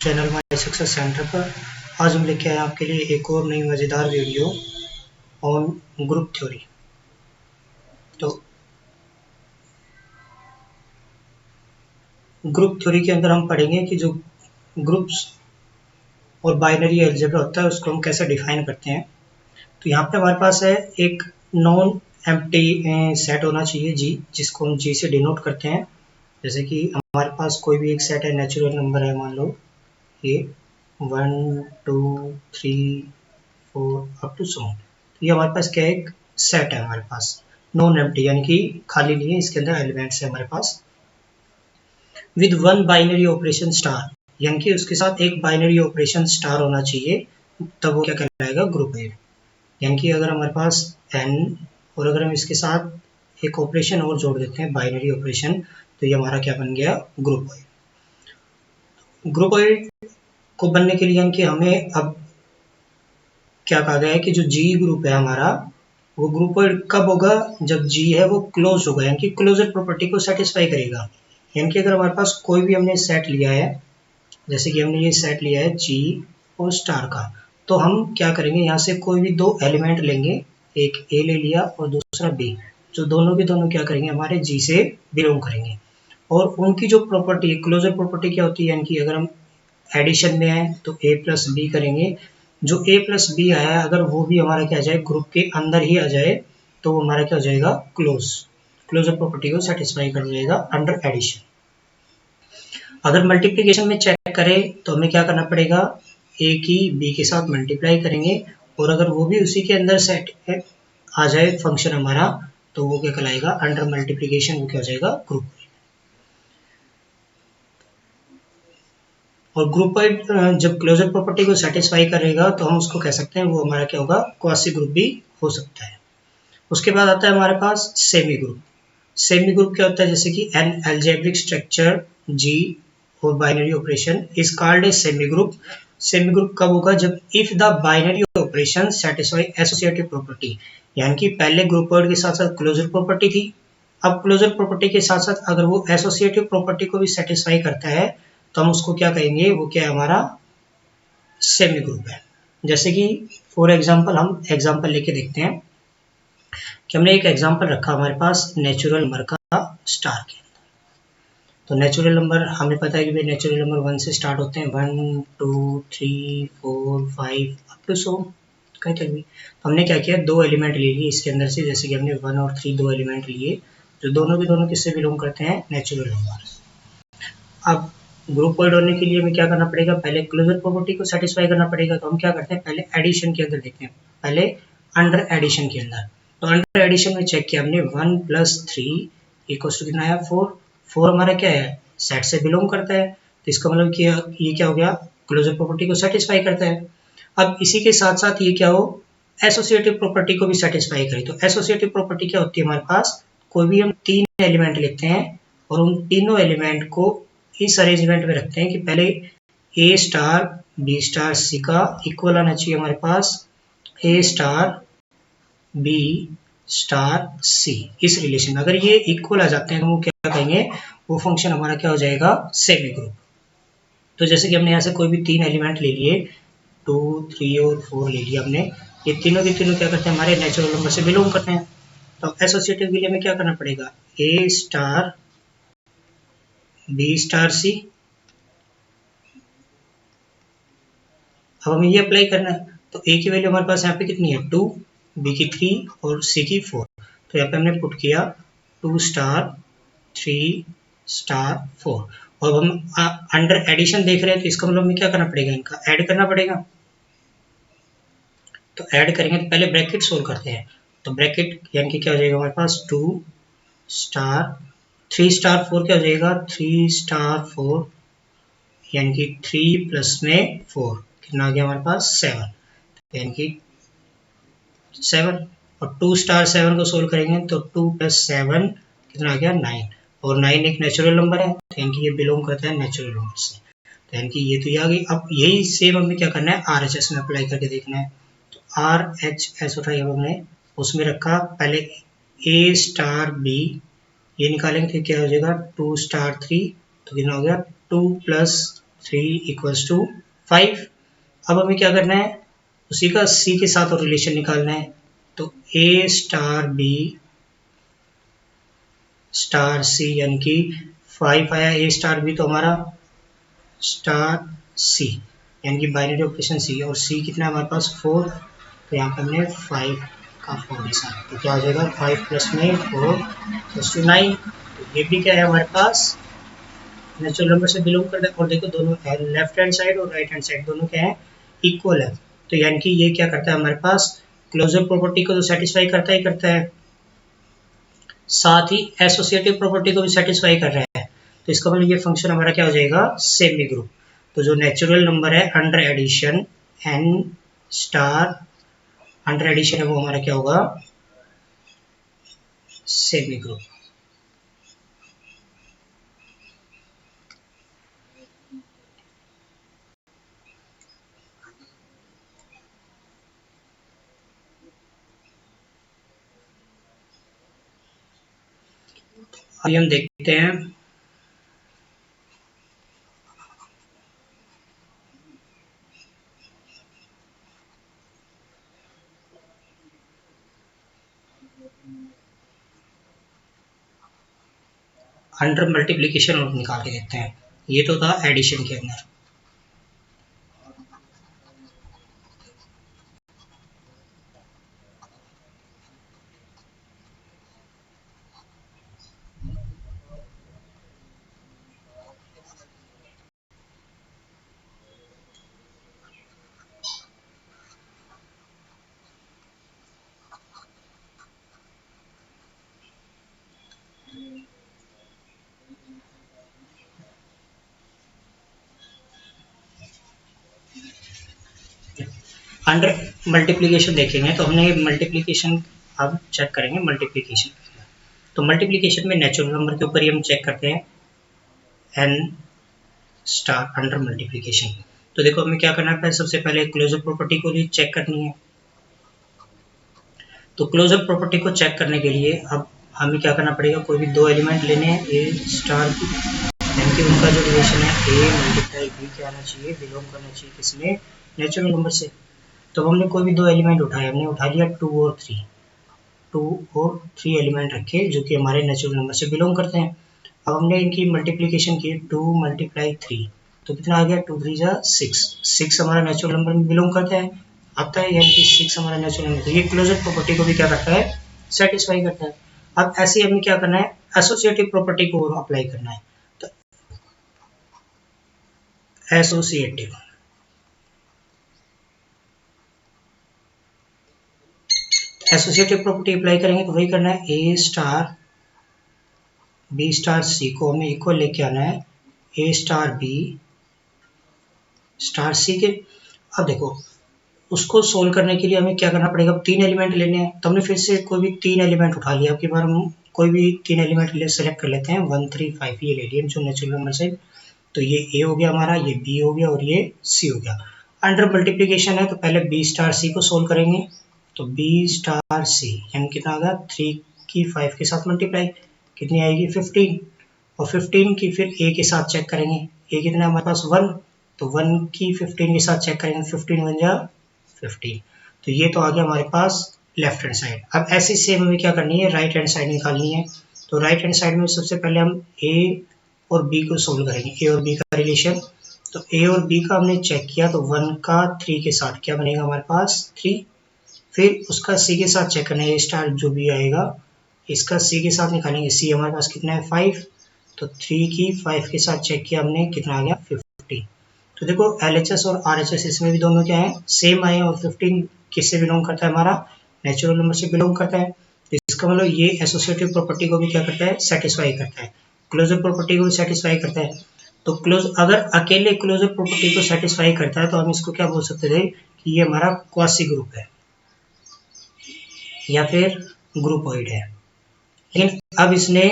Channel my success centre पर। आज हम लेके आए आपके लिए एक और नई मज़ेदार वीडियो ऑन ग्रुप थ्योरी। तो ग्रुप थ्योरी के अंदर हम पढ़ेंगे कि जो ग्रुप्स और बाइनरी अलजेब्रा होता है उसको हम कैसे डिफाइन करते हैं। तो यहाँ पे हमारे पास है एक नॉन एम्प्टी सेट होना चाहिए जी, जिसको हम जी से डिनोट करते हैं। जैसे कि हमारे पास कोई भी एक सेट है, नेचुरल नंबर है, मान लो ये 1 2 3 4 अप टू सो ऑन। तो ये हमारे पास क्या है, एक सेट है हमारे पास नॉन एम्प्टी, यानी कि खाली नहीं है, इसके अंदर एलिमेंट्स है हमारे पास with one binary operation star, यानी कि उसके साथ एक बाइनरी ऑपरेशन स्टार होना चाहिए, तब वो क्या कहलाएगा, ग्रुप है। यानी कि अगर हमारे पास n और अगर हम इसके साथ एक ऑपरेशन और जोड़ देते हैं, बाइनरी ऑपरेशन, तो ये हमारा क्या बन गया, ग्रुपॉइड। ग्रुपॉइड को बनने के लिए यानी कि हमें अब क्या कहा गया है कि जो जी ग्रुप है हमारा, वो ग्रुपॉइड कब होगा, जब जी है वो क्लोज होगा, यानी कि क्लोजर प्रॉपर्टी को सेटिस्फाई करेगा। यानी कि अगर हमारे पास कोई भी हमने सेट लिया है, जैसे कि हमने ये सेट लिया है जी और स्टार का, तो हम क्या करेंगे, यहाँ से कोई भी दो एलिमेंट लेंगे, एक ए ले लिया और दूसरा बी, जो दोनों के दोनों क्या करेंगे, हमारे जी से बिलोंग करेंगे। और उनकी जो प्रॉपर्टी, क्लोजर प्रॉपर्टी क्या होती है, यानी कि अगर हम एडिशन में है तो ए प्लस बी करेंगे, जो ए प्लस बी आया है अगर वो भी हमारा क्या आ जाए, ग्रुप के अंदर ही आ जाए, तो वो हमारा क्या हो जाएगा, क्लोजर प्रॉपर्टी को सेटिस्फाई कर जाएगा अंडर एडिशन। अगर मल्टीप्लिकेशन में चेक करें तो हमें क्या करना पड़ेगा, ए की बी के साथ मल्टीप्लाई करेंगे, और अगर वो भी उसी के अंदर सेट आ जाए फंक्शन हमारा, तो वो क्या कहलाएगा, अंडर मल्टीप्लिकेशन वो क्या हो जाएगा, ग्रुप। और ग्रुपॉइड जब क्लोजर प्रॉपर्टी को सेटिस्फाई करेगा तो हम उसको कह सकते हैं वो हमारा क्या होगा, क्वासी ग्रुप भी हो सकता है। उसके बाद आता है हमारे पास सेमी ग्रुप। सेमी ग्रुप क्या होता है, जैसे कि एन एल्जेब्रिक स्ट्रक्चर जी और binary operation is called a semi group. Semi group कब होगा, जब if the binary operation satisfy associative property, यानी कि पहले ग्रुपॉइड के साथ साथ क्लोजर प्रॉपर्टी थी, अब क्लोजर प्रॉपर्टी के साथ साथ अगर वो एसोसिएटिव प्रॉपर्टी को भी सेटिस्फाई करता है, तो हम उसको क्या कहेंगे, वो क्या है, हमारा सेमी ग्रुप है। जैसे कि फॉर एग्जांपल हम एग्जांपल लेके देखते हैं कि हमने एक एग्जांपल रखा हमारे पास नेचुरल नंबर का स्टार के अंदर। तो नेचुरल नंबर हमें पता है कि भाई नेचुरल नंबर 1 से स्टार्ट होते हैं, 1 2 3 4 5 अप टू सो कहीं तक भी। तो हमने क्या किया, दो एलिमेंट ले लिए इसके अंदर से, जैसे कि हमने 1 और 3 दो एलिमेंट लिए, जो दोनों के दोनों किससे बिलोंग करते हैं, नेचुरल नंबर। अब ग्रुपॉइड होने के लिए हमें क्या करना पड़ेगा, पहले क्लोजर प्रॉपर्टी को सेटिस्फाई करना पड़ेगा। तो हम क्या करते हैं, पहले एडिशन के अंदर देखते हैं, पहले अंडर एडिशन के अंदर। तो अंडर एडिशन में चेक किया हमने, 1 + 3 इक्वल्स टू कितना आया, 4। 4 हमारा क्या है, सेट से बिलोंग करता है, तो इसका मतलब कि ये क्या हो गया, क्लोजर प्रॉपर्टी को सेटिस्फाई करता है। अब इसी के साथ साथ ये क्या हो, एसोसिएटिव प्रॉपर्टी को भी सेटिस्फाई करे। तो एसोसिएटिव प्रॉपर्टी क्या होती है, हमारे पास कोई भी हम 3 एलिमेंट लेते हैं और उन तीनों एलिमेंट को इस अरेंजमेंट में रखते हैं कि पहले ए स्टार बी स्टार सी का इक्वल आना चाहिए हमारे पास ए स्टार बी स्टार सी। इस रिलेशन में अगर ये इक्वल आ जाते हैं तो वो क्या कहेंगे, वो फंक्शन हमारा क्या हो जाएगा, सेमी ग्रुप। तो जैसे कि हमने यहाँ से कोई भी 3 एलिमेंट ले लिए, 2 3 और 4 ले लिया हमने, ये तीनों के तीनों क्या करते हैं, हमारे नेचुरल नंबर से बिलोंग करते हैं। तो एसोसिएटिव के लिए हमें क्या करना पड़ेगा, ए स्टार बी स्टार सी। अब हमें ये अप्लाई करना है, तो ए की वैल्यू हमारे पास यहाँ पे कितनी है, 2, बी की 3 और सी की 4। तो यहाँ पे हमने पुट किया 2 स्टार 3 स्टार 4। और अब हम अंडर एडिशन देख रहे हैं, तो इसका मतलब हमें क्या करना पड़ेगा, इनका ऐड करना पड़ेगा। तो ऐड करेंगे तो पहले ब्रैकेट सोल्व करते हैं। तो ब्रैकेट यानी कि क्या हो जाएगा हमारे पास, 2 स्टार 3 स्टार 4 क्या हो जाएगा, 3 स्टार 4, यानी कि 3 प्लस में 4 कितना आ गया हमारे पास, 7, यानी कि 7। और 2 स्टार 7 को सोल्व करेंगे तो 2 + 7 कितना आ गया, 9। और 9 एक नेचुरल नंबर है, तो यानी कि ये बिलोंग करता है नेचुरल नंबर से, तो यानी कि ये तो ये आ गई। अब यही सेम हमें क्या करना है, RHS में अप्लाई करके देखना है। तो RHS उठाई अब हमने उसमें रखा, पहले ए स्टार बी ये निकालेंगे तो क्या हो जाएगा, 2 स्टार 3, तो कितना हो गया, 2 + 3 इक्वल्स टू 5। अब हमें क्या करना है, उसी का सी के साथ और रिलेशन निकालना है। तो ए स्टार बी स्टार सी यानी कि 5 आया ए स्टार बी तो हमारा स्टार सी यानी कि बाइनरी ऑपरेशन सी, और सी कितना है हमारे पास 4, तो यहाँ पर हमने 5 का 4 दिशा, तो क्या हो जाएगा 5 प्लस में 4 प्लस टू 9। तो ये भी क्या है हमारे पास नेचुरल नंबर से बिलोंग करता है। और देखो दोनों लेफ्ट हैंड साइड और राइट हैंड साइड दोनों क्या है इक्वल है, तो यानी कि ये क्या करता है हमारे पास क्लोजर प्रॉपर्टी को तो सेटिस्फाई करता ही करता है, साथ ही एसोसिएटिव प्रॉपर्टी को भी सेटिस्फाई कर रहा है। तो इसका मतलब ये फंक्शन हमारा क्या हो जाएगा सेमी ग्रुप। तो जो नेचुरल नंबर है under addition N star under addition है वो हमारा क्या होगा सेमी ग्रुप। अभी हम देखते हैं अंडर मल्टीप्लिकेशन और निकाल के देखते हैं। ये तो था एडिशन के अंदर। अंडर मल्टीप्लिकेशन देखेंगे तो हमने मल्टीप्लिकेशन अब चेक करेंगे मल्टीप्लिकेशन। तो मल्टीप्लिकेशन में नेचुरल नंबर के ऊपर ही हम चेक करते हैं एन स्टार अंडर मल्टीप्लिकेशन। तो देखो हमें क्या करना है, सबसे पहले क्लोजर प्रॉपर्टी को भी चेक करनी है। तो क्लोजर प्रॉपर्टी को चेक करने के लिए अब हमें क्या करना पड़ेगा, कोई भी दो एलिमेंट लेने हैं ए स्टार यानी कि उनका जो रिलेशन है ए मल्टीप्लाई बी क्या आना चाहिए, बिलोंग करना चाहिए किसमें नेचुरल नंबर से। तो हमने कोई भी दो एलिमेंट उठाए, हमने उठा लिया 2 और 3, 2 और 3 एलिमेंट रखे जो कि हमारे नेचुरल नंबर से बिलोंग करते हैं। अब हमने इनकी मल्टीप्लिकेशन की 2 मल्टीप्लाई 3, तो कितना आ गया 2 3 जा 6, 6 हमारा नेचुरल नंबर में बिलोंग करता है आता है, यानी कि 6 हमारा नेचुरल नंबर। ये क्लोजर प्रॉपर्टी को भी क्या करता है सेटिस्फाई करता है। अब ऐसे हमें क्या करना है एसोसिएटिव प्रॉपर्टी को अप्लाई करना है। तो एसोसिएटिव एसोसिएटिव प्रॉपर्टी अप्लाई करेंगे तो वही करना है ए स्टार बी स्टार सी को हमें इक्वल लेके आना है ए स्टार बी स्टार सी के। अब देखो उसको सोल्व करने के लिए हमें क्या करना पड़ेगा, 3 एलिमेंट लेने हैं। तो हमने फिर से कोई भी 3 एलिमेंट उठा लिया। अब की बार हम कोई भी 3 एलिमेंट सेलेक्ट कर लेते हैं 1 3 5 ये ले लिए जो नेचुरल नंबर से। तो ये ए हो गया हमारा, ये बी हो गया और ये सी हो गया। अंडर मल्टीप्लिकेशन है तो पहले बी स्टार सी को सोल्व करेंगे। तो बी स्टार सी यानी कितना आ गया 3 की 5 के साथ मल्टीप्लाई कितनी आएगी 15, और 15 की फिर ए के साथ चेक करेंगे, ए कितना है हमारे पास 1, तो 1 की 15 के साथ चेक करेंगे 15 1 जा 15। तो ये तो आ गया हमारे पास लेफ्ट हैंड साइड। अब ऐसी सेम हमें क्या करनी है राइट हैंड साइड निकालनी है। तो राइट हैंड साइड में सबसे पहले हम ए और बी को सोल्व करेंगे, ए और बी का रिलेशन। तो ए और बी का हमने चेक किया तो 1 का 3 के साथ क्या बनेगा हमारे पास 3, फिर उसका सी के साथ चेक करना है ए स्टार जो भी आएगा इसका सी के साथ निकालेंगे, सी हमारे पास कितना है 5, तो 3 की 5 के साथ चेक किया हमने कितना आ गया 50। तो देखो LHS और RHS इसमें भी दोनों क्या है सेम आए, और 15 किससे बिलोंग करता है हमारा नेचुरल नंबर से बिलोंग करता है। तो इसका मतलब ये एसोसिएटिव प्रॉपर्टी को भी क्या करता है सेटिस्फाई करता है, क्लोजर प्रॉपर्टी को भी सेटिस्फाई करता है। तो क्लोज अगर अकेले क्लोजर प्रॉपर्टी को सेटिस्फाई करता है तो हम इसको क्या बोल सकते थे कि ये हमारा क्वासी ग्रुप है या फिर ग्रुपॉइड है। लेकिन अब इसने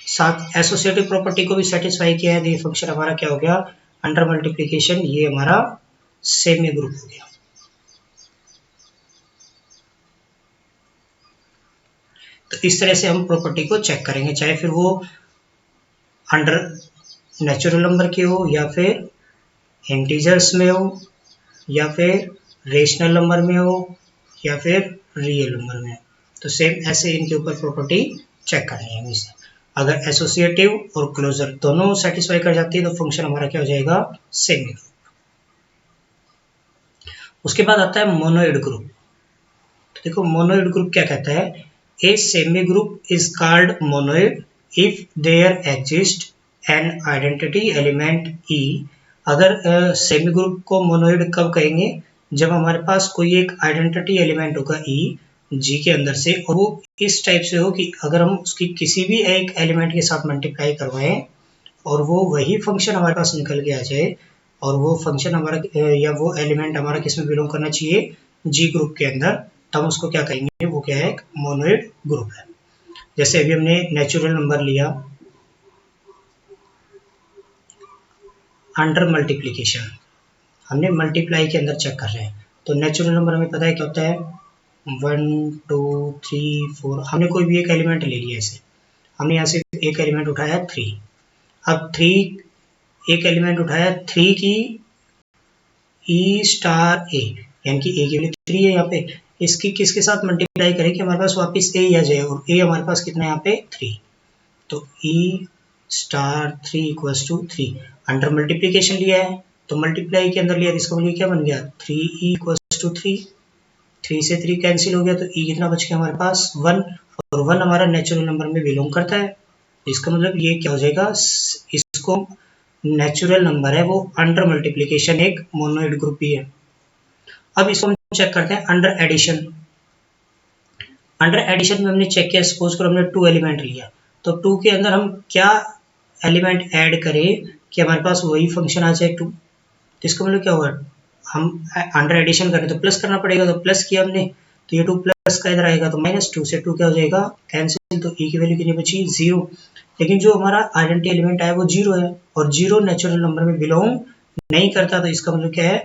साथ एसोसिएटिव प्रॉपर्टी को भी सेटिस्फाई किया है, तो ये फंक्शन हमारा क्या हो गया अंडर मल्टीप्लिकेशन, ये हमारा सेमी ग्रुप हो गया। तो इस तरह से हम प्रॉपर्टी को चेक करेंगे, चाहे फिर वो अंडर नेचुरल नंबर की हो या फिर इंटीजर्स में हो या फिर रेशनल नंबर में हो या फिर रियल नंबर में हो, तो सेम ऐसे इनके ऊपर प्रॉपर्टी चेक करनी है हमेशा। अगर एसोसिएटिव और क्लोजर दोनों सेटिस्फाई कर जाती है तो फंक्शन हमारा क्या हो जाएगा, सेमी ग्रुप। उसके बाद आता है मोनोइड ग्रुप। तो देखो मोनोइड ग्रुप क्या कहता है, a semi group is called monoid if there exist an identity element E. अगर सेमी ग्रुप को मोनोइड कब कहेंगे, जब हमारे पास कोई एक आइडेंटिटी एलिमेंट होगा ई जी के अंदर से, और वो इस टाइप से हो कि अगर हम उसकी किसी भी एक एलिमेंट के साथ मल्टीप्लाई करवाएं और वो वही फंक्शन हमारे पास निकल के आ जाए, और वो फंक्शन हमारा या वो एलिमेंट हमारा किस में बिलोंग करना चाहिए, जी ग्रुप के अंदर, तब उसको क्या कहेंगे, वो क्या है, एक मोनोइड ग्रुप है। जैसे अभी हमने नेचुरल नंबर लिया अंडर मल्टीप्लिकेशन, हमने मल्टीप्लाई के अंदर चेक कर रहे हैं, तो नेचुरल नंबर हमें पता है क्या होता है, 1 2 3 4, हमने कोई भी एक एलिमेंट ले लिया, ऐसे हमने यहाँ से एक एलिमेंट उठाया 3। अब 3 एक एलिमेंट उठाया 3 की ई स्टार ए, यानी कि ए की वैल्यू 3 है यहाँ पे, इसकी किसके साथ मल्टीप्लाई करें कि हमारे पास वापस ए आ जाए, और ए हमारे पास कितना है यहाँ पे 3, तो E star 3 equals to 3। Under multiplication लिया है तो मल्टीप्लाई के अंदर लिया, इसका मतलब क्या बन गया, 3e इक्वल्स टू 3, 3 से 3 कैंसिल हो गया, तो e कितना बच गया हमारे पास 1, और 1 हमारा नेचुरल नंबर में बिलोंग करता है, इसका मतलब ये क्या हो जाएगा, इसको नेचुरल नंबर है वो अंडर मल्टीप्लिकेशन एक मोनोइड ग्रुप भी है। अब इसको हम चेक करते हैं अंडर एडिशन। अंडर एडिशन में हमने चेक किया, सपोज करो हमने 2 एलिमेंट लिया, तो 2 के अंदर हम क्या एलिमेंट ऐड करें कि हमारे पास वही फंक्शन आ जाए 2, तो इसका मतलब क्या होगा, हम अंडर एडिशन करें तो प्लस करना पड़ेगा, तो प्लस किया हमने तो ये 2 प्लस का इधर आएगा, तो -2 से 2 क्या हो जाएगा, कैंसिल, तो e की वैल्यू कितनी बची 0। लेकिन जो हमारा आइडेंटिटी एलिमेंट है वो 0 है, और 0 नेचुरल नंबर में बिलोंग नहीं करता, तो इसका मतलब क्या है,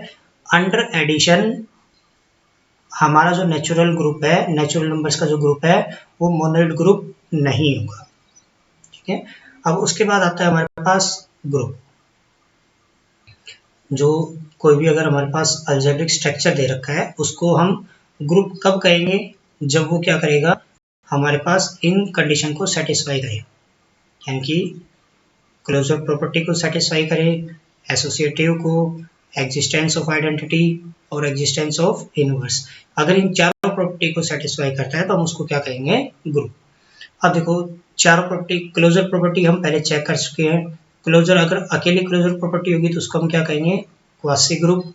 अंडर एडिशन हमारा जो नेचुरल ग्रुप है, नेचुरल नंबर्स का जो ग्रुप है वो मोनोइड ग्रुप नहीं होगा। ठीक है, अब उसके बाद आता है हमारे पास ग्रुप, जो कोई भी अगर हमारे पास अलजेब्रिक स्ट्रक्चर दे रखा है उसको हम ग्रुप कब कहेंगे, जब वो क्या करेगा, हमारे पास इन कंडीशन को सेटिस्फाई करे, यानी कि क्लोजर प्रॉपर्टी को सेटिस्फाई करे, एसोसिएटिव को, एग्जिस्टेंस ऑफ आइडेंटिटी और एग्जिस्टेंस ऑफ इनवर्स। अगर इन चारों प्रॉपर्टी को सेटिस्फाई करता है तो हम उसको क्या कहेंगे, ग्रुप। अब देखो चारों प्रॉपर्टी, क्लोजर प्रॉपर्टी हम पहले चेक कर चुके हैं, क्लोजर अगर अकेली क्लोजर प्रॉपर्टी होगी तो उसको हम क्या कहेंगे, क्वासी ग्रुप।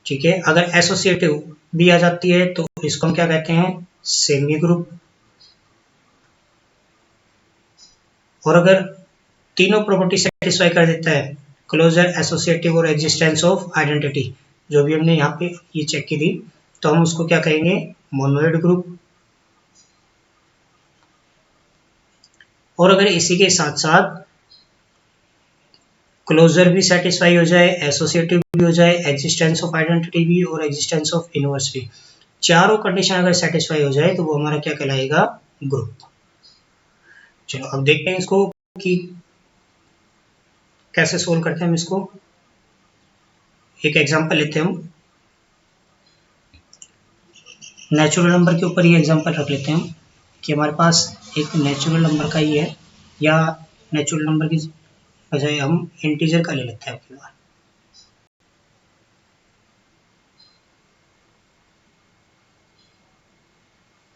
ठीक है, अगर एसोसिएटिव भी आ जाती है तो इसको हम क्या कहते हैं, सेमी ग्रुप। और अगर तीनों प्रॉपर्टी सेटिस्फाई कर देता है, क्लोजर, एसोसिएटिव और एग्जिस्टेंस ऑफ आइडेंटिटी, जो भी हमने यहाँ पे ये चेक की थी, तो हम उसको क्या कहेंगे, मोनोइड ग्रुप। और अगर इसी के साथ साथ क्लोजर भी सेटिस्फाई हो जाए, एसोसिएटिव भी हो जाए, एग्जिस्टेंस ऑफ आइडेंटिटी भी और एग्जिस्टेंस ऑफ इनवर्स भी, चारों कंडीशन अगर सेटिस्फाई हो जाए तो वो हमारा क्या कहलाएगा, ग्रुप। चलो अब देखते हैं इसको कि कैसे सोल्व करते हैं हम इसको। एक एग्जांपल लेते हैं हम, नेचुरल नंबर के ऊपर ये एग्जांपल रख लेते हैं हम कि हमारे पास एक नेचुरल नंबर का ही है, या नेचुरल नंबर की बजाय हम इंटीजर का ले लेते हैं आपकी बार।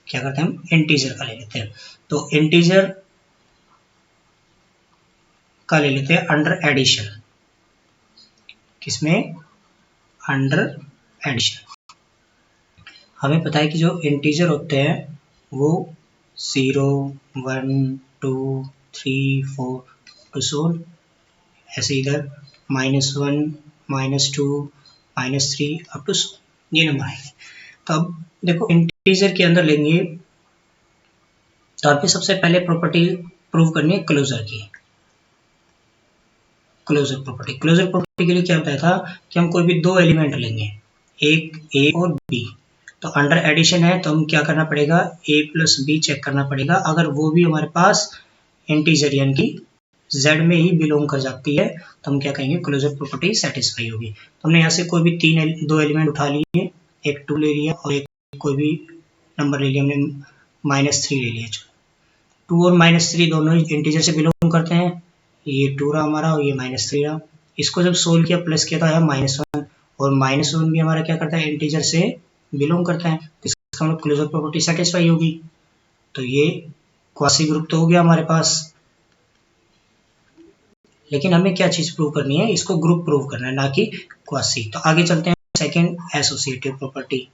क्या करते हैं हम, इंटीजर का ले लेते हैं, तो इंटीजर का ले लेते हैं अंडर एडिशन। किसमें, अंडर एडिशन। हमें पता है कि जो इंटीजर होते हैं वो 0 1 2 3 4 टू सोल, ऐसे इधर -1 -2 -3 अप टू ये नंबर आएंगे। तो अब देखो इंटीजर के अंदर लेंगे तो आपको सबसे पहले प्रॉपर्टी प्रूव करनी है क्लोजर की। क्लोजर प्रॉपर्टी के लिए क्या बताया था कि हम कोई भी 2 एलिमेंट लेंगे, एक ए और बी, तो अंडर एडिशन है तो हम क्या करना पड़ेगा, a प्लस बी चेक करना पड़ेगा, अगर वो भी हमारे पास इंटीजर यानी कि Z में ही बिलोंग कर जाती है तो हम क्या कहेंगे, क्लोजर प्रॉपर्टी सेटिस्फाई होगी। तो हमने यहाँ से कोई भी दो एलिमेंट उठा लिए, एक 2 ले लिया और एक कोई भी नंबर ले लिया, हमने -3 ले लिया। 2 और -3 दोनों इंटीजर से बिलोंग करते हैं, ये 2 रहा हमारा और ये -3 रहा। इसको जब सोल्व किया प्लस किया तो आया -1 और -1 भी हमारा क्या करता है, इंटीजर से बिलोंग करता है, इसका मतलब क्लोजर प्रॉपर्टी सेटिस्फाई होगी। तो ये क्वासी ग्रुप तो हो गया हमारे पास, लेकिन हमें क्या चीज प्रूव करनी है, इसको ग्रुप प्रूव करना है, ना कि क्वासी। तो आगे चलते हैं second, associative property.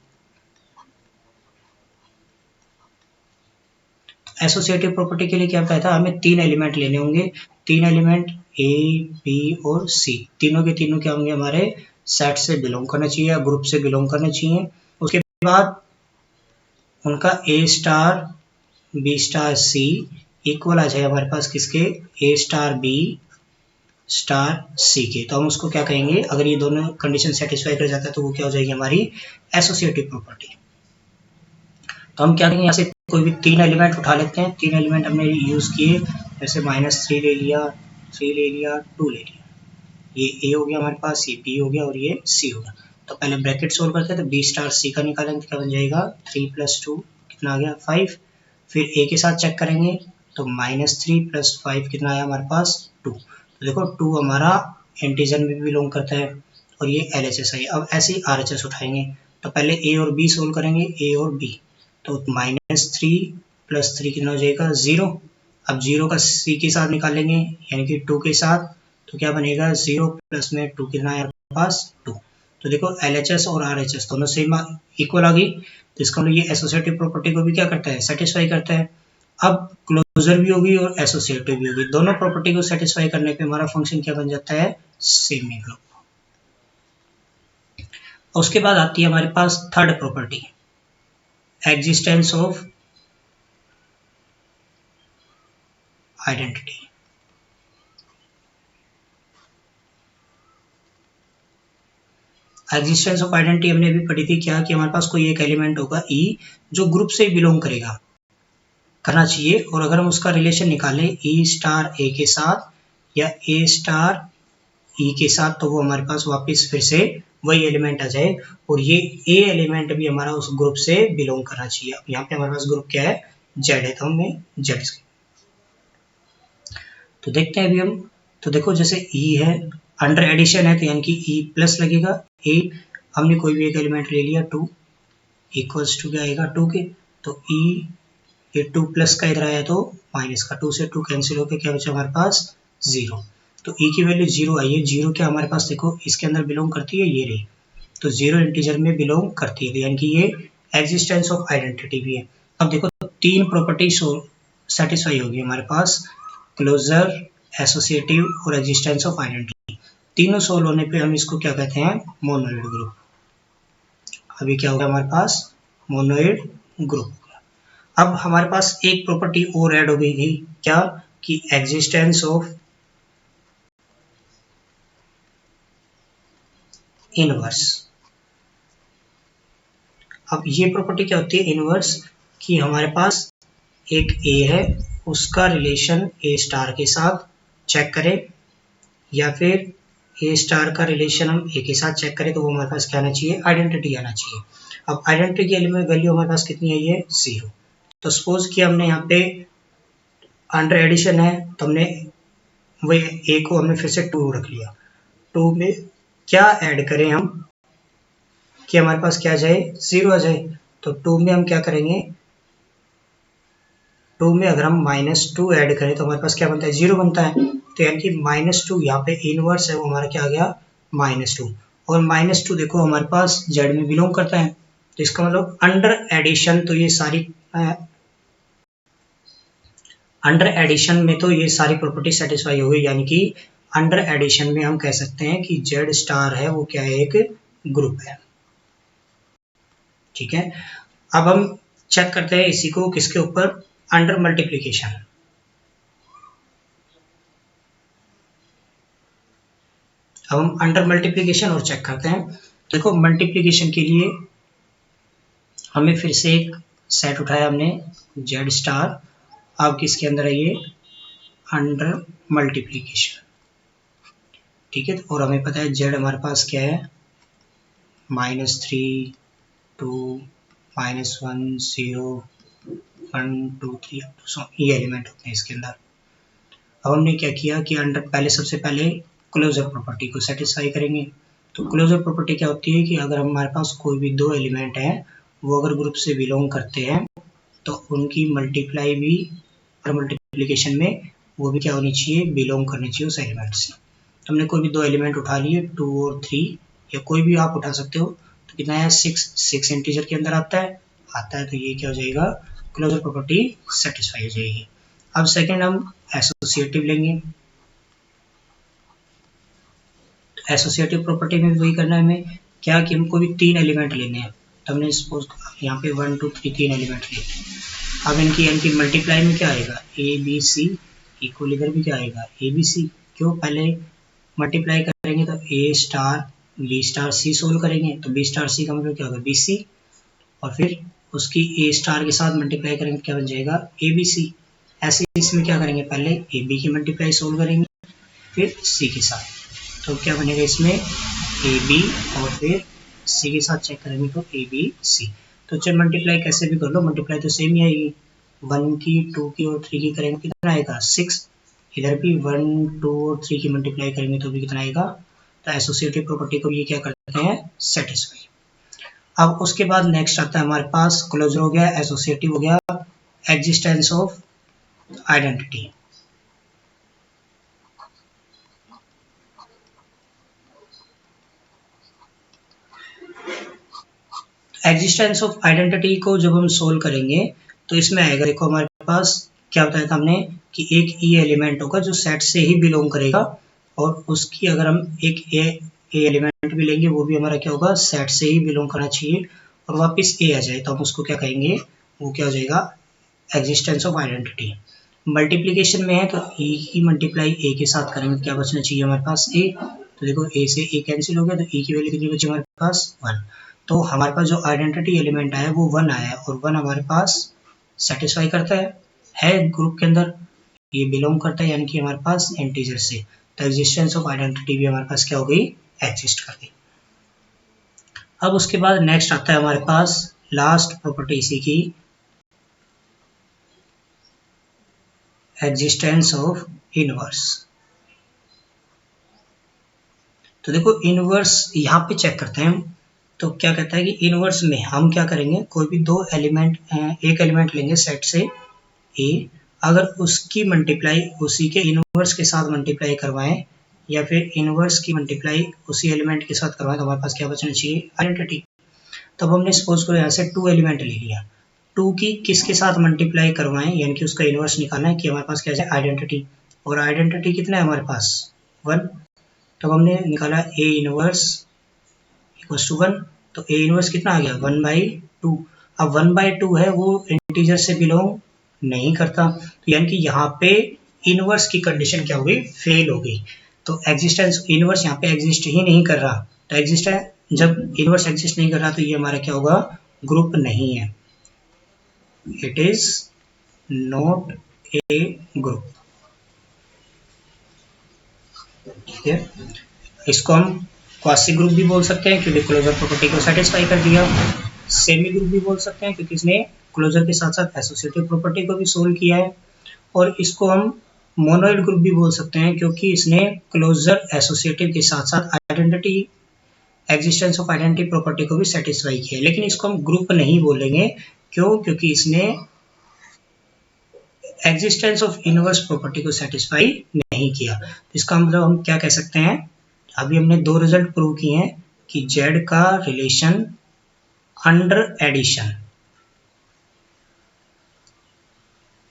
Associative property के लिए क्या कहता है, हमें 3 एलिमेंट लेने होंगे, 3 एलिमेंट ए, बी और सी, तीनों के तीनों क्या होंगे, हमारे सेट से बिलोंग करना चाहिए या ग्रुप से बिलोंग करना चाहिए। उसके बाद उनका ए star B star c equal आ जाए हमारे पास किसके, ए स्टार बी स्टार सी के। तो हम उसको क्या कहेंगे, अगर ये दोनों कंडीशन सेटिस्फाई कर जाता है तो वो क्या हो जाएगी, हमारी एसोसिएटिव प्रॉपर्टी। तो हम क्या करेंगे, यहाँ से कोई भी 3 एलिमेंट उठा लेते हैं, 3 एलिमेंट हमने यूज किए, जैसे -3 ले लिया, 3 ले लिया, 2 ले लिया, ये ए हो गया हमारे पास, ये बी हो गया और ये सी हो गया। तो पहले ब्रैकेट सोल्व करते हैं, तो बी स्टार सी का निकालेंगे, क्या बन जाएगा 3 + 2 कितना आ गया 5। फिर ए के साथ चेक करेंगे तो -3 + 5 कितना आया हमारे पास 2। तो देखो 2 हमारा इंटीजर में भी बिलोंग करता है और ये LHS है। अब ऐसे ही RHS उठाएंगे, तो पहले ए और बी सोल्व करेंगे, ए और बी, तो -3 + 3 कितना हो जाएगा 0। अब 0 का सी के साथ निकालेंगे यानी कि 2 के साथ, तो क्या बनेगा 0 प्लस में 2 कितना है हमारे पास 2। तो देखो LHS और RHS दोनों सेम इक्वल आ गई, तो इसका मतलब ये एसोसिएटिव प्रॉपर्टी को भी क्या करता है, सेटिस्फाई करता है। अब क्लोजर भी होगी और एसोसिएटिव भी होगी, दोनों प्रॉपर्टी को सेटिस्फाई करने पे हमारा फंक्शन क्या बन जाता है, सेमी ग्रुप। उसके बाद आती है हमारे पास third property, existence of identity. Existence of identity हमने अभी पढ़ी थी, क्या कि हमारे पास कोई एक एलिमेंट होगा ई जो ग्रुप से बिलोंग करेगा, करना चाहिए, और अगर हम उसका रिलेशन निकालें ई स्टार ए के साथ या ए स्टार ई के साथ, तो वो हमारे पास वापस फिर से वही एलिमेंट आ जाए और ये ए एलिमेंट भी हमारा उस ग्रुप से बिलोंग करना चाहिए। अब यहाँ पे हमारे पास ग्रुप क्या है, जेड है, तो हमने जेड। तो देखते हैं अभी हम, तो देखो जैसे ई है, अंडर एडिशन है तो यानी कि ई प्लस लगेगा, ए हमने कोई भी एक एलिमेंट ले लिया 2 इक्वल्स टू क्या आएगा 2 के, तो ई ये 2 प्लस का इधर आया तो माइनस का, 2 से 2 कैंसिल होकर क्या बचा हमारे पास 0। तो ई की वैल्यू 0 आई है, 0 क्या हमारे पास देखो इसके अंदर बिलोंग करती है, ये रही, तो 0 इंटीजर में बिलोंग करती है, यानी कि ये एग्जिस्टेंस ऑफ आइडेंटिटी भी है। अब देखो 3 प्रॉपर्टी सेटिस्फाई होगी हमारे पास, क्लोजर, एसोसिएटिव और एग्जिस्टेंस ऑफ आइडेंटिटी, तीनों सोल्व होने पे हम इसको क्या कहते हैं, मोनोइड ग्रुप। अभी क्या होगा हमारे पास, मोनोइड ग्रुप। अब हमारे पास एक प्रॉपर्टी और ऐड हो गई थी, क्या कि एग्जिस्टेंस ऑफ इनवर्स। अब ये प्रॉपर्टी क्या होती है इनवर्स, कि हमारे पास एक ए है, उसका रिलेशन ए स्टार के साथ चेक करें, या फिर ए स्टार का रिलेशन हम ए के साथ चेक करें, तो वो हमारे पास क्या आना चाहिए, आइडेंटिटी आना चाहिए। अब आइडेंटिटी की वैल्यू हमारे पास कितनी आई है 0। तो सपोज कि हमने यहाँ पे अंडर एडिशन है, तो हमने वही ए को हमने फिर से 2 रख लिया, 2 में क्या ऐड करें हम कि हमारे पास क्या जाए 0 आ जाए, तो 2 में हम क्या करेंगे, 2 में अगर हम -2 ऐड करें तो हमारे पास क्या बनता है 0 बनता है, तो यानी कि -2 यहाँ पे इनवर्स है वो हमारा क्या आ गया -2, और -2 देखो हमारे पास जेड में बिलोंग करता है, तो इसका मतलब अंडर एडिशन, तो ये सारी अंडर एडिशन में तो ये सारी प्रॉपर्टी सेटिस्फाई हो गई, यानी कि अंडर एडिशन में हम कह सकते हैं कि जेड स्टार है वो क्या है, एक ग्रुप है। ठीक है, अब हम चेक करते हैं इसी को किसके ऊपर, अंडर मल्टीप्लिकेशन। अब हम अंडर मल्टीप्लिकेशन और चेक करते हैं। देखो मल्टीप्लिकेशन के लिए हमें फिर से एक सेट उठाया हमने जेड स्टार, अब किसके अंदर है ये अंडर मल्टीप्लीकेशन, ठीक है। और हमें पता है जेड हमारे पास क्या है, -3, 2, -1, 0, 1, 2, 3 ये एलिमेंट होते हैं इसके अंदर। अब हमने क्या किया कि अंडर सबसे पहले क्लोजर प्रॉपर्टी को सेटिस्फाई करेंगे। तो क्लोजर प्रॉपर्टी क्या होती है कि अगर हमारे पास कोई भी दो एलिमेंट हैं, वो अगर ग्रुप से बिलोंग करते हैं तो उनकी मल्टीप्लाई भी और मल्टीप्लिकेशन में वो भी क्या होनी चाहिए, बिलोंग करनी चाहिए उस एलिमेंट से। तो हमने कोई भी दो एलिमेंट उठा लिए, 2 और 3, या कोई भी आप उठा सकते हो। तो कितना है, 6 इंटीजर के अंदर आता है। तो ये क्या हो जाएगा, क्लोजर प्रॉपर्टी सेटिस्फाई हो जाएगी। अब सेकेंड हम एसोसिएटिव लेंगे। एसोसिएटिव प्रॉपर्टी में वही करना है हमें क्या कि हमको भी 3 एलिमेंट लेने हैं। तो हमने सपोज यहाँ पे 1, 2, 3 3 एलिमेंट लिए। अब इनकी मल्टीप्लाई में क्या आएगा, ए बी सी इक्वल, इधर भी क्या आएगा, ए बी सी। क्यों, पहले मल्टीप्लाई करेंगे तो ए star B star c solve करेंगे, तो बी स्टार सी का मतलब क्या होगा, बी सी। और फिर उसकी ए स्टार के साथ मल्टीप्लाई करेंगे क्या बन जाएगा, ए बी सी। ऐसे इसमें क्या करेंगे, पहले ए बी की मल्टीप्लाई सोल्व करेंगे फिर सी के साथ। तो क्या बनेगा इसमें, ए बी और फिर सी के साथ चेक करेंगे तो ए बी सी। तो चल मल्टीप्लाई कैसे भी कर लो, मल्टीप्लाई तो सेम ही आएगी। 1 की 2 की और 3 की करेंगे कितना आएगा, 6। इधर भी 1, 2 और 3 की मल्टीप्लाई करेंगे तो भी कितना आएगा। तो एसोसिएटिव प्रॉपर्टी को ये क्या करते हैं, सेटिस्फाई। अब उसके बाद नेक्स्ट आता है हमारे पास, क्लोजर हो गया, एसोसिएटिव हो गया, existence of identity. Existence of identity को जब हम सोल्व करेंगे तो इसमें आएगा, देखो हमारे पास क्या बताया था हमने कि एक ई एलिमेंट होगा जो सेट से ही बिलोंग करेगा, और उसकी अगर हम एक ए एलिमेंट भी लेंगे वो भी हमारा क्या होगा, सेट से ही बिलोंग करना चाहिए। और वापस ए आ जाए तो हम उसको क्या कहेंगे, वो क्या हो जाएगा, एग्जिस्टेंस ऑफ आइडेंटिटी। मल्टीप्लीकेशन में है तो ए की मल्टीप्लाई ए के साथ करेंगे तो क्या बचना चाहिए हमारे पास, ए। तो देखो ए से ए कैंसिल हो गया तो ए की वैल्यू कितनी बची हमारे पास, 1। तो हमारे पास जो आइडेंटिटी एलिमेंट आया वो 1 आया है, और 1 हमारे पास सेटिस्फाई करता है ग्रुप के अंदर, ये बिलोंग करता है यानी कि हमारे पास इंटीजर से। तो एग्जिस्टेंस ऑफ आइडेंटिटी भी हमारे पास क्या हो गई, एग्जिस्ट कर गई। अब उसके बाद नेक्स्ट आता है हमारे पास लास्ट प्रॉपर्टी इसी की, एग्जिस्टेंस ऑफ इनवर्स। तो देखो इनवर्स यहाँ पे चेक करते हैं हम, तो क्या कहता है कि इनवर्स में हम क्या करेंगे, कोई भी दो एलिमेंट, एक एलिमेंट लेंगे सेट से ए, अगर उसकी मल्टीप्लाई उसी के इनवर्स के साथ मल्टीप्लाई करवाएं, या फिर इनवर्स की मल्टीप्लाई उसी एलिमेंट के साथ करवाएं, तो हमारे पास क्या बचना चाहिए, आइडेंटिटी। तब हमने सपोज करो यहाँ से 2 एलिमेंट ले लिया, 2 की किसके साथ मल्टीप्लाई करवाएं यानी कि उसका इनवर्स निकालना है कि हमारे पास क्या है, आइडेंटिटी। और आइडेंटिटी कितना है हमारे पास, 1। तो हमने निकाला ए इनवर्स इक्वल्स टू 1। तो ए इनवर्स कितना आ गया, 1/2। अब 1/2 है वो इंटीजर से बिलोंग नहीं करता, तो यानी कि यहाँ पे इनवर्स की कंडीशन क्या हो गई, फेल हो गई। तो एग्जिस्टेंस इनवर्स यहाँ पे एग्जिस्ट ही नहीं कर रहा। तो एग्जिस्ट है, जब इनवर्स एग्जिस्ट नहीं कर रहा तो ये हमारा क्या होगा, ग्रुप नहीं है, it is not a group, ठीक है। इसको हम क्वासी ग्रुप भी बोल सकते हैं क्योंकि क्लोजर प्रॉपर्टी को सेटिस्फाई कर दिया, सेमी ग्रुप भी बोल सकते हैं क्योंकि इसने क्लोजर के साथ साथ एसोसिएटिव प्रॉपर्टी को भी सोल्व किया है, और इसको हम मोनोइड ग्रुप भी बोल सकते हैं क्योंकि इसने क्लोजर एसोसिएटिव के साथ साथ identity, existence of identity property को भी सेटिस्फाई किया है। लेकिन इसको हम ग्रुप नहीं बोलेंगे, क्यों, क्योंकि इसने एग्जिस्टेंस ऑफ इनवर्स प्रॉपर्टी को सेटिस्फाई नहीं किया। इसका मतलब हम क्या कह सकते हैं, अभी हमने 2 रिजल्ट प्रूव किए हैं कि जेड का रिलेशन अंडर एडिशन,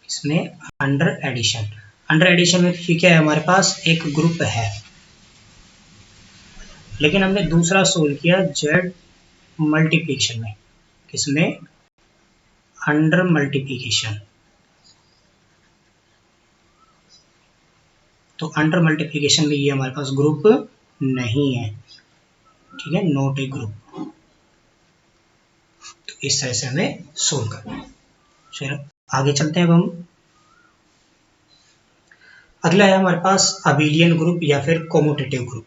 इसमें अंडर एडिशन में फिर क्या है, हमारे पास एक ग्रुप है। लेकिन हमने दूसरा सोल्व किया जेड मल्टीप्लिकेशन में, किसमें, अंडर मल्टीप्लिकेशन। तो अंडर मल्टीप्लिकेशन में ये हमारे पास ग्रुप नहीं है, ठीक है, नॉट ए ग्रुप। तो इस तरह से हमें सोल्व करना है। चलो आगे चलते हैं अब हम। अगला है हमारे पास अबिलियन ग्रुप या फिर कोम्यूटेटिव ग्रुप।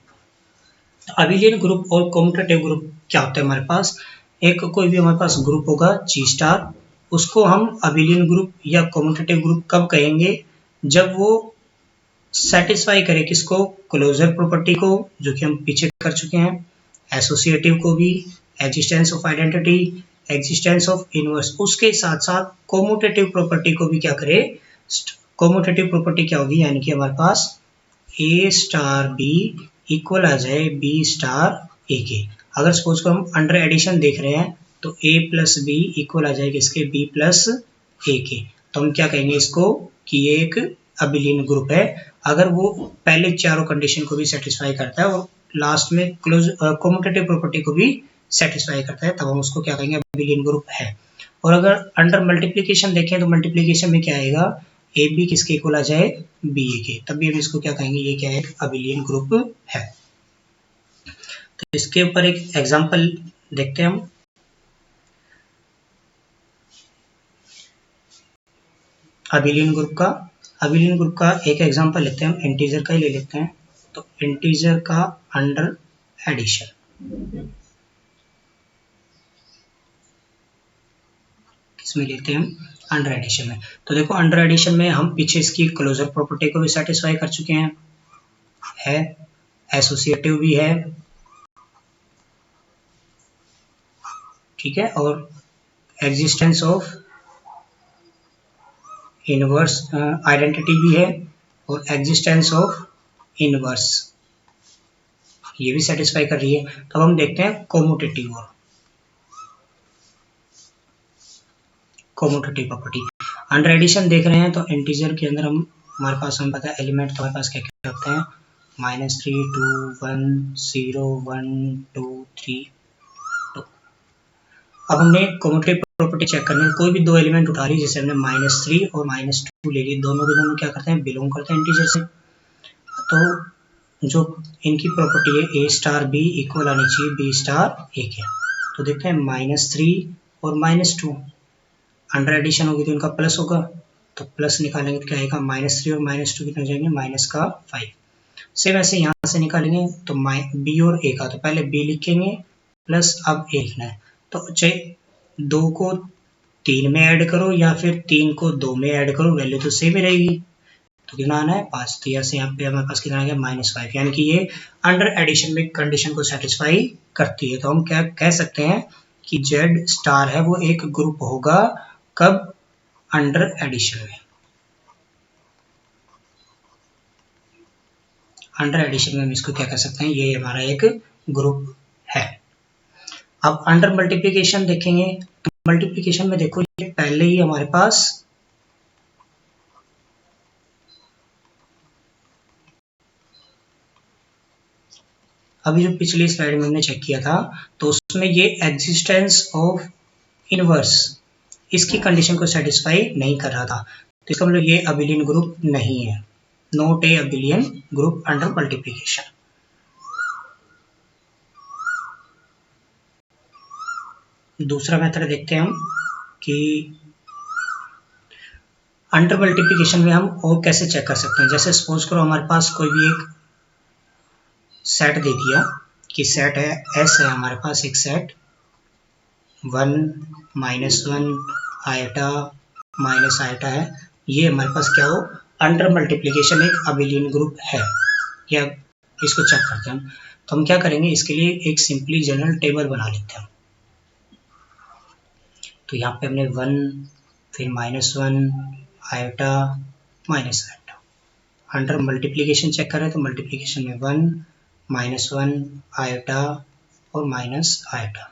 अबिलियन ग्रुप और कोम्यूटेटिव ग्रुप क्या होता है हमारे पास, एक कोई भी हमारे पास ग्रुप होगा G स्टार, उसको हम अबिलियन ग्रुप या कोम्यूटेटिव ग्रुप कब कहेंगे, जब वो सेटिस्फाई करे किसको, क्लोजर प्रॉपर्टी को, जो कि हम पीछे कर चुके हैं, एसोसिएटिव को भी, existence of identity, existence of inverse, उसके साथ साथ कोम्यूटेटिव प्रॉपर्टी को भी क्या करे। कोम्यूटेटिव प्रॉपर्टी क्या होगी, यानी कि हमारे पास ए स्टार बी इक्वल आ जाए बी स्टार ए के। अगर सपोज को हम अंडर एडिशन देख रहे हैं तो ए प्लस बी इक्वल आ जाएगा इसके बी प्लस ए के, तो हम क्या कहेंगे इसको कि ये एक अबिलियन ग्रुप है अगर वो पहले चारों कंडीशन को भी सेटिस्फाई करता है और लास्ट में क्लोज कोम्यूटेटिव प्रॉपर्टी को भी सेटिस्फाई करता है, तब हम उसको क्या कहेंगे, अबिलियन ग्रुप है। और अगर अंडर मल्टीप्लीकेशन देखें तो मल्टीप्लीकेशन में क्या आएगा, ए बी किसके इक्वल आ जाए, बी ए के, तब भी हम इसको क्या कहेंगे, ये क्या है, अबिलियन ग्रुप है। तो इसके ऊपर एक एग्जांपल देखते हैं हम। अबिलियन ग्रुप का एक एग्जांपल लेते हैं हम, इंटीजर का ही ले लेते हैं। तो इंटीजर का अंडर एडिशन किसमें लेते हैं हम, अंडर एडिशन में। तो देखो अंडर एडिशन में हम पीछे इसकी क्लोजर प्रॉपर्टी को भी सेटिस्फाई कर चुके हैं, है एसोसिएटिव भी है, ठीक है, और एग्जिस्टेंस ऑफ इनवर्स आइडेंटिटी भी है, और एग्जिस्टेंस ऑफ इनवर्स ये भी सेटिस्फाई कर रही है। तो अब हम देखते हैं कोम्यूटेटिव और कोम्यूटेटिव प्रॉपर्टी। अंडर एडिशन देख रहे हैं तो इंटीजर के अंदर हमारे पास हमें पता है एलिमेंट तो हमारे पास क्या क्या होते हैं, -3 2 1 0 1 2 3 2। अब हमने कोम्यूटेटिव प्रॉपर्टी चेक करनी है, कोई भी दो एलिमेंट उठा रही है, जैसे हमने -3 और -2 ले ली, दोनों के दोनों क्या करते हैं, बिलोंग करते हैं इंटीजर से। तो जो इनकी प्रॉपर्टी है ए स्टार बी इक्वल आनी चाहिए बी स्टार ए के। तो देखते हैं -3 और -2 अंडर एडिशन होगी तो इनका प्लस होगा, तो प्लस निकालेंगे तो क्या आएगा, -3 और -2 कितने जाएंगे, -5। सेम ऐसे यहाँ से निकालेंगे तो बी और ए का, तो पहले बी लिखेंगे प्लस अब ए लिखना है। तो चाहे 2 को 3 में ऐड करो या फिर 3 को 2 में ऐड करो, वैल्यू तो सेम ही रहेगी। तो कितना आना है 5, तो यहाँ से यहाँ पे हमारे पास कितना आ गया -5, यानी कि ये अंडर एडिशन में कंडीशन को सेटिस्फाई करती है। तो हम क्या कह सकते हैं कि जेड स्टार है वो एक ग्रुप होगा, कब, अंडर एडिशन में। अंडर एडिशन में हम इसको क्या कह सकते हैं, ये हमारा एक ग्रुप है। अब अंडर मल्टीप्लिकेशन देखेंगे, मल्टीप्लिकेशन में देखो ये पहले ही हमारे पास अभी जो पिछली स्लाइड में हमने चेक किया था तो उसमें ये एग्जिस्टेंस ऑफ इनवर्स इसकी कंडीशन को सेटिस्फाई नहीं कर रहा था, तो इसका मतलब ये अबिलियन ग्रुप नहीं है, not a abelian group under multiplication. दूसरा मेथड देखते हैं हम कि अंडर मल्टीप्लिकेशन में हम और कैसे चेक कर सकते हैं। जैसे सपोज करो हमारे पास कोई भी एक सेट दे दिया कि सेट है एस है हमारे पास एक सेट 1 -1 आयटा माइनस आयटा है, ये हमारे पास क्या हो, अंडर मल्टीप्लिकेशन एक अबिलियन ग्रुप है, या इसको चेक करते हैं हम। तो हम क्या करेंगे, इसके लिए एक सिंपली जनरल टेबल बना लेते हैं। तो यहाँ पे हमने 1 फिर -1 iota minus iota, under multiplication check करें तो मल्टीप्लिकेशन में 1 -1 आयटा और माइनस आयटा।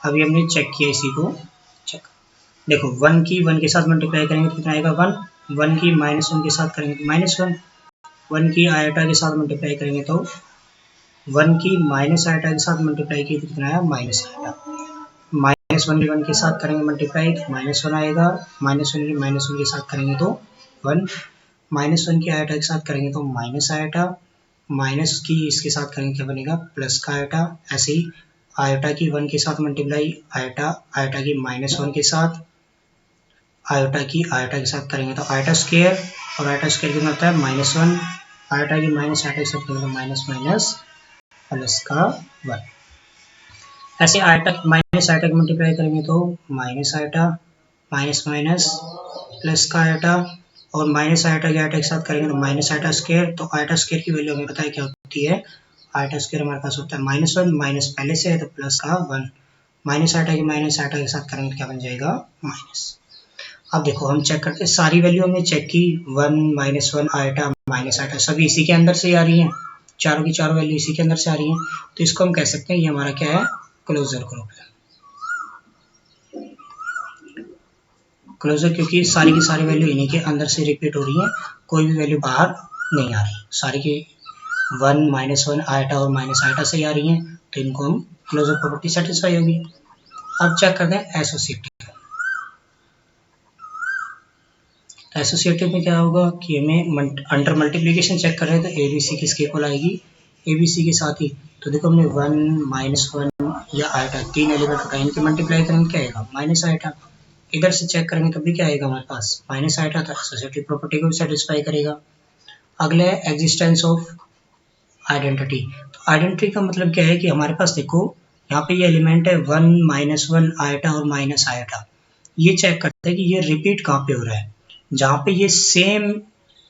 अभी हमने चेक किया इसी को, चेक देखो 1 की 1 के साथ मल्टीप्लाई करेंगे तो कितना आएगा 1, 1 की -1 के साथ करेंगे तो -1, 1 की आयटा के साथ मल्टीप्लाई करेंगे तो 1 की माइनस आयटा के साथ मल्टीप्लाई की तो कितना आया माइनस आयटा, -1 की 1 के साथ करेंगे मल्टीप्लाई तो -1 आएगा, -1 की -1 के साथ करेंगे तो 1, -1 की आयटा के साथ करेंगे तो माइनस आयटा, माइनस की इसके साथ करेंगे क्या बनेगा प्लस का आयटा, ऐसे ही आयोटा की 1 के साथ मल्टीप्लाई आयोटा, आयोटा की -1 के साथ, आयोटा की आयोटा के साथ करेंगे तो आयोटा स्क्वायर, और आयोटा स्क्वायर कितना होता है -1, आयोटा की माइनस आयोटा के साथ करेंगे तो माइनस माइनस प्लस का 1। ऐसे आयोटा माइनस आयोटा की मल्टीप्लाई करेंगे तो minus iota minus minus plus का आयोटा, और माइनस आयोटा के आयोटा के साथ करेंगे तो माइनस आयोटा स्क्वायर। तो आयोटा स्क्वायर की वैल्यू हमें पता है क्या होती है, आयोटा स्क्वायर हमारे पास होता है -1, माइनस पहले से है तो प्लस का 1, माइनस आयोटा की माइनस आयोटा के साथ करेंगे तो क्या बन जाएगा माइनस। अब देखो हम चेक करते हैं, सारी वैल्यू हमने चेक की, 1 -1 आयोटा माइनस आयोटा सभी इसी के अंदर से ही आ रही हैं, चारों की चारों वैल्यू इसी के अंदर से आ रही हैं, तो इसको हम कह सकते हैं ये हमारा क्या है, क्लोजर ग्रुप है। क्लोजर क्योंकि सारी की सारी वैल्यू इन्हीं के अंदर से रिपीट हो रही है, कोई भी वैल्यू बाहर नहीं आ रही, सारी की 1 -1 आयोटा और माइनस आयोटा से ही आ रही हैं, तो इनको हम क्लोजर प्रॉपर्टी सेटिस्फाई होगी। अब चेक करते हैं एसोसिएटिव। एसोसिएटिव में क्या होगा कि हमें अंडर मल्टीप्लिकेशन चेक कर रहे हैं तो ए बी सी किसके इक्वल आएगी, ए बी सी के साथ ही, तो देखो हमने 1 -1 या आयोटा 3 एलिमेंट उठाए, इनके मल्टीप्लाई करेंगे क्या आएगा माइनस आयोटा, इधर से चेक करेंगे तब भी क्या आएगा हमारे पास माइनस आयोटा, तो एसोसिएटिव प्रॉपर्टी को भी सेटिस्फाई करेगा। अगला है एग्जिस्टेंस ऑफ आइडेंटिटी। तो आइडेंटिटी का मतलब क्या है कि हमारे पास देखो यहाँ पे ये एलिमेंट है 1 -1 आयोटा और माइनस आयोटा, ये चेक करते हैं कि ये रिपीट कहाँ पे हो रहा है, जहाँ पे ये सेम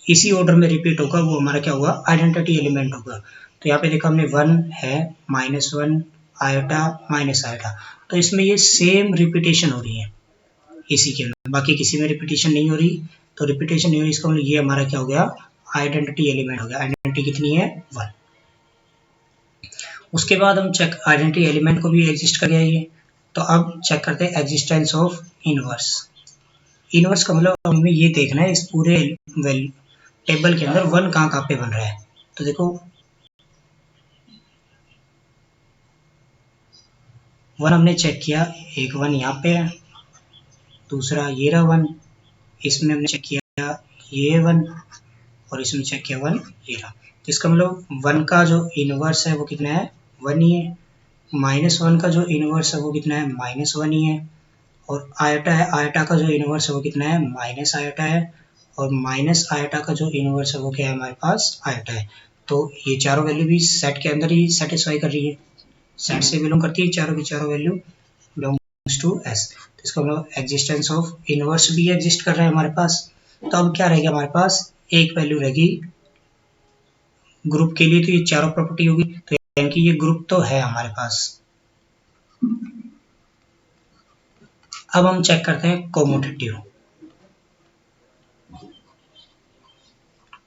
इसी ऑर्डर में रिपीट होगा वो हमारा क्या होगा आइडेंटिटी एलिमेंट होगा। तो यहाँ पे देखो हमने 1 है -1 आयोटा माइनस आयोटा, तो इसमें ये सेम रिपीटेशन हो रही है इसी के अंदर, बाकी किसी में रिपीटेशन नहीं हो रही, तो रिपीटेशन नहीं हो रही इसका मतलब ये हमारा क्या हो गया आइडेंटिटी एलिमेंट हो गया। आइडेंटिटी कितनी है 1। उसके बाद हम चेक आइडेंटिटी एलिमेंट को भी एग्जिस्ट कर गया ये, तो अब चेक करते हैं एग्जिस्टेंस ऑफ इनवर्स। इनवर्स का मतलब हमें ये देखना है इस पूरे टेबल के अंदर 1 कहाँ पे बन रहा है, तो देखो 1 हमने चेक किया, एक 1 यहाँ पे है, दूसरा ये रहा 1, इसमें हमने चेक किया ये 1, और इसमें चेक किया 1 ये रहा, तो इसका मतलब 1 का जो इनवर्स है वो कितना है 1 ही है, -1 का जो इनवर्स है वो कितना है -1 ही है, और आयोटा है, आयोटा का जो इनवर्स है वो कितना है माइनस आयोटा है, और माइनस आयोटा का जो इनवर्स है वो क्या है हमारे पास आयोटा है। तो ये चारों वैल्यू भी सेट के अंदर ही सेटिस्फाई कर रही है, सेट से बिलोंग करती है चारों की चारों वैल्यू बिलोंग्स टू एस, तो इसका मतलब एग्जिस्टेंस ऑफ इनवर्स भी एग्जिस्ट कर रहा है हमारे पास। तो अब क्या रहेगा हमारे पास एक वैल्यू रहेगी ग्रुप के लिए, तो ये चारों प्रॉपर्टी होगी, तो यानी कि ये ग्रुप तो है हमारे पास। अब हम चेक करते हैं कोमोटेटिव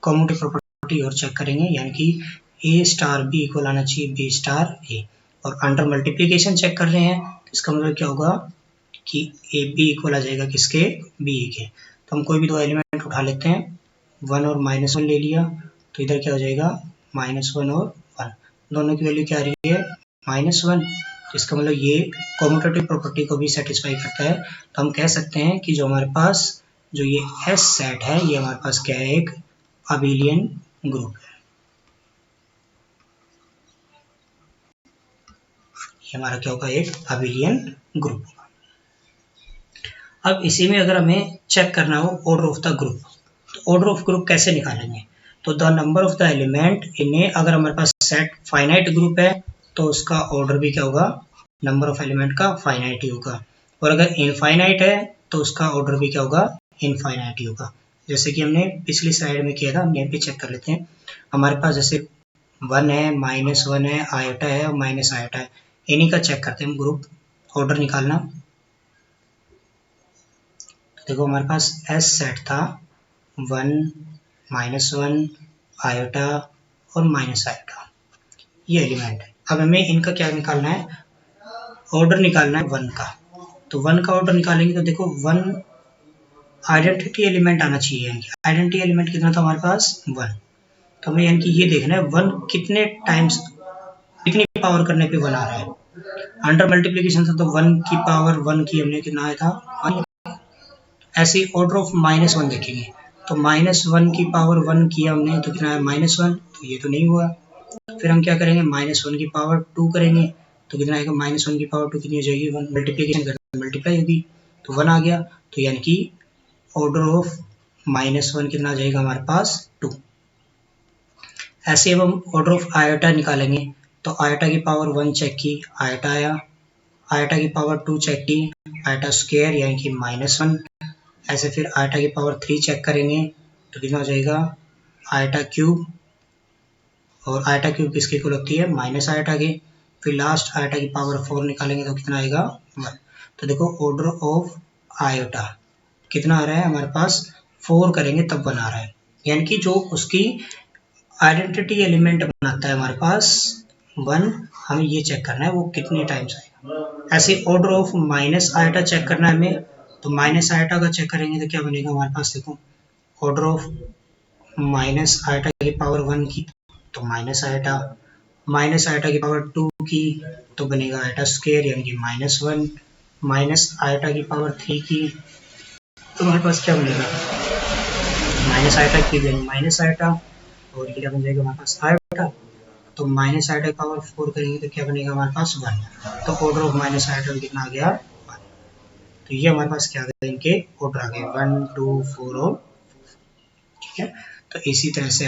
प्रॉपर्टी और चेक करेंगे, यानी कि ए स्टार बी इक्वल आना चाहिए बी स्टार ए, और अंडर मल्टीप्लिकेशन चेक कर रहे हैं तो इसका मतलब क्या होगा कि ए बी इक्वल आ जाएगा किसके बी के। तो हम कोई भी दो एलिमेंट उठा लेते हैं, 1 और -1 ले लिया, तो इधर क्या हो जाएगा -1 और 1, दोनों की वैल्यू क्या आ रही है -1, तो इसका मतलब ये कोमोटेटिव प्रॉपर्टी को भी सेटिस्फाई करता है। तो हम कह सकते हैं कि जो हमारे पास जो ये एस सेट है ये हमारे पास क्या है एक अबिलियन ग्रुप है, ये हमारा क्या होगा एक अबिलियन ग्रुप। अब इसी में अगर हमें चेक करना हो ऑर्डर ऑफ द ग्रुप, तो ऑर्डर ऑफ ग्रुप कैसे निकालेंगे, तो the number of the element इन्हें, अगर हमारे पास सेट फाइनाइट ग्रुप है तो उसका ऑर्डर भी क्या होगा नंबर ऑफ एलिमेंट का फाइनाइट ही होगा, और अगर इनफाइनाइट है तो उसका ऑर्डर भी क्या होगा इनफाइनाइट ही होगा। जैसे कि हमने पिछली स्लाइड में किया था, हम यहाँ पे चेक कर लेते हैं। हमारे पास जैसे 1 है -1 है आयोटा है और माइनस आयोटा है, इन्हीं का चेक करते हैं हम ग्रुप ऑर्डर निकालना। देखो हमारे पास एस सेट था 1 -1 आयोटा और माइनस आयोटा, ये एलिमेंट है। अब हमें इनका क्या निकालना है ऑर्डर निकालना है 1 का, तो 1 का ऑर्डर निकालेंगे तो देखो 1 आइडेंटिटी एलिमेंट आना चाहिए, यानी कि आइडेंटिटी एलिमेंट कितना था हमारे पास 1, तो हमें यानी कि ये देखना है 1 कितने टाइम्स कितनी पावर करने पे 1 आ रहा है। अंडर मल्टीप्लिकेशन था तो 1 की पावर 1 की हमने कितना आया था 1, ऐसे ऑर्डर ऑफ -1 देखेंगे तो -1 की पावर 1 किया हमने तो कितना है -1, तो ये तो नहीं हुआ। फिर हम क्या करेंगे -1 की पावर 2 करेंगे तो कितना आएगा, -1 की पावर 2 कितनी हो जाएगी, 1 मल्टीप्लीकेशन करते मल्टीप्लाई होगी तो 1 आ गया। तो यानी कि ऑर्डर ऑफ -1 कितना आ जाएगा हमारे पास 2। ऐसे अब हम ऑर्डर ऑफ आयोटा निकालेंगे तो आयोटा की पावर 1 चेक की, आयोटा आया, आयोटा की पावर 2 चेक की, आयोटा स्क्वायर यानी कि -1। ऐसे फिर आयोटा की पावर 3 चेक करेंगे तो कितना हो जाएगा, आयोटा क्यूब, और आयोटा क्यूब किसके को लगती है, माइनस आयोटा के। फिर लास्ट आयोटा की पावर 4 निकालेंगे तो कितना आएगा 1। तो देखो ऑर्डर ऑफ आयोटा कितना आ रहा है हमारे पास, 4 करेंगे तब बना रहा है, यानी कि जो उसकी आइडेंटिटी एलिमेंट बनाता है हमारे पास 1, हमें ये चेक करना है वो कितने टाइम्स आएगा। ऐसे order of minus iota check करना है हमें, तो माइनस आयोटा का चेक करेंगे तो क्या बनेगा हमारे पास, देखो ऑर्डर ऑफ माइनस आयोटा की पावर 1 की तो माइनस आयोटा की पावर 2 की तो बनेगा आयोटा स्क्वायर यानी कि -1, माइनस आयोटा की पावर 3 की तो हमारे पास क्या बनेगा, माइनस आयोटा की यानी माइनस आयोटा, और क्या बन जाएगा हमारे पास आयोटा। तो माइनस आयोटा की पावर 4 करेंगे तो क्या बनेगा हमारे पास 1। तो ऑर्डर ऑफ माइनस आयोटा कितना आ गया 1। तो ये हमारे पास क्या आ गया, इनके ऑर्डर आ गए 1, 2, 4 और ठीक है। तो इसी तरह से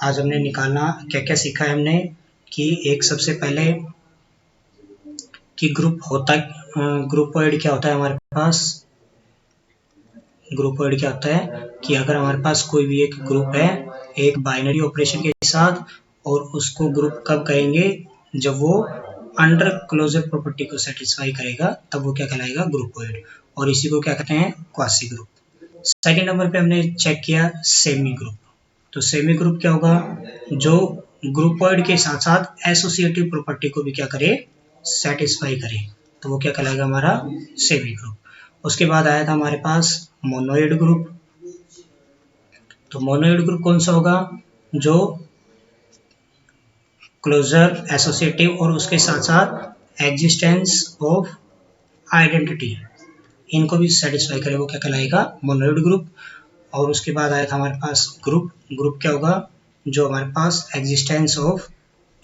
आज हमने निकालना क्या क्या सीखा है हमने, कि एक सबसे पहले कि ग्रुपोइड क्या होता है हमारे पास, ग्रुपोइड क्या होता है कि अगर हमारे पास कोई भी एक ग्रुप है एक बाइनरी ऑपरेशन के साथ, और उसको ग्रुप कब कहेंगे, जब वो अंडर क्लोजर प्रॉपर्टी को सेटिस्फाई करेगा तब वो क्या कहलाएगा, ग्रुपोइड, और इसी को क्या कहते हैं, क्वासी ग्रुप। सेकेंड नंबर पे हमने चेक किया सेमी ग्रुप। तो सेमी ग्रुप क्या होगा, जो ग्रुपोइड के साथ साथ एसोसिएटिव प्रॉपर्टी को भी क्या करे, सेटिस्फाई करे, तो वो क्या कहलाएगा हमारा सेमी ग्रुप। उसके बाद आया था हमारे पास मोनोइड ग्रुप। तो मोनोइड ग्रुप कौन सा होगा, जो क्लोजर एसोसिएटिव और उसके साथ साथ एग्जिस्टेंस ऑफ आइडेंटिटी इनको भी सेटिस्फाई करे, वो क्या कहलाएगा मोनोइड ग्रुप। और उसके बाद आया था हमारे पास ग्रुप क्या होगा, जो हमारे पास एग्जिस्टेंस ऑफ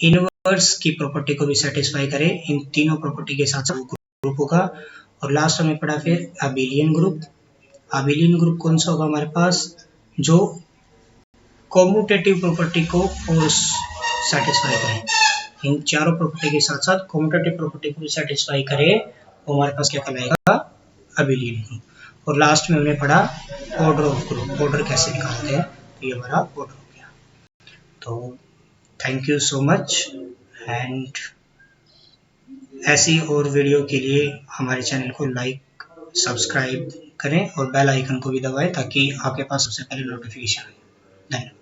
इनवर्स की प्रॉपर्टी को भी सेटिस्फाई करे, इन तीनों प्रॉपर्टी के साथ साथ ग्रुप होगा। और लास्ट में पढ़ा फिर अबिलियन ग्रुप। अबिलियन ग्रुप कौन सा होगा हमारे पास, जो कॉम्यूटेटिव प्रॉपर्टी को और सेटिस्फाई करे, इन चारों प्रॉपर्टी के साथ साथ कॉम्यूटेटिव प्रॉपर्टी को भी सेटिस्फाई करे, वो हमारे पास क्या कहलाएगा अबिलियन ग्रुप। और लास्ट में हमने पढ़ा ऑर्डर ऑफ ग्रुप, ऑर्डर कैसे निकालते हैं, तो ये हमारा ऑर्डर हो गया। तो thank you so much, and ऐसी और वीडियो के लिए हमारे चैनल को लाइक सब्सक्राइब करें और बेल आइकन को भी दबाएं ताकि आपके पास सबसे पहले नोटिफिकेशन आए। धन्यवाद।